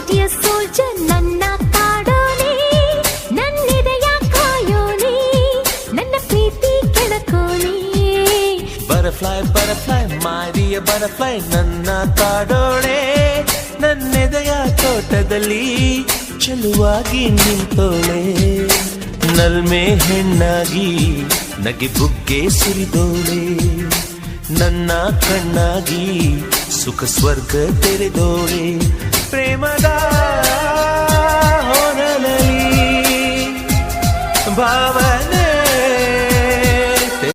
Dear soldier ನನ್ನ ಕಾಡೋನೆ, ನನ್ನೆದೆಯ ಕಾಯೋನೆ, ನನ್ನ ಪ್ರೀತಿ ಕೆಣಕೋನೆ. Butterfly butterfly my dear butterfly ನನ್ನ ಕಾಡೋಳೆ, ನನ್ನೆದೆಯ ತೋಟದಲ್ಲಿ ಚೆಲುವಾಗಿ ನಿಂತೋಳೆ. ನಲ್ಮೆ ಹೆಣ್ಣಾಗಿ ನಗೆ ಬುಗ್ಗೆ ಸುರಿದೋಳೆ, ನನ್ನ ಕಣ್ಣಾಗಿ ಸುಖ ಸ್ವರ್ಗ ತೆರೆದೋಳೆ. ಪ್ರೇಮದ ಹೊನಲಲ್ಲಿ ಭಾವನೆ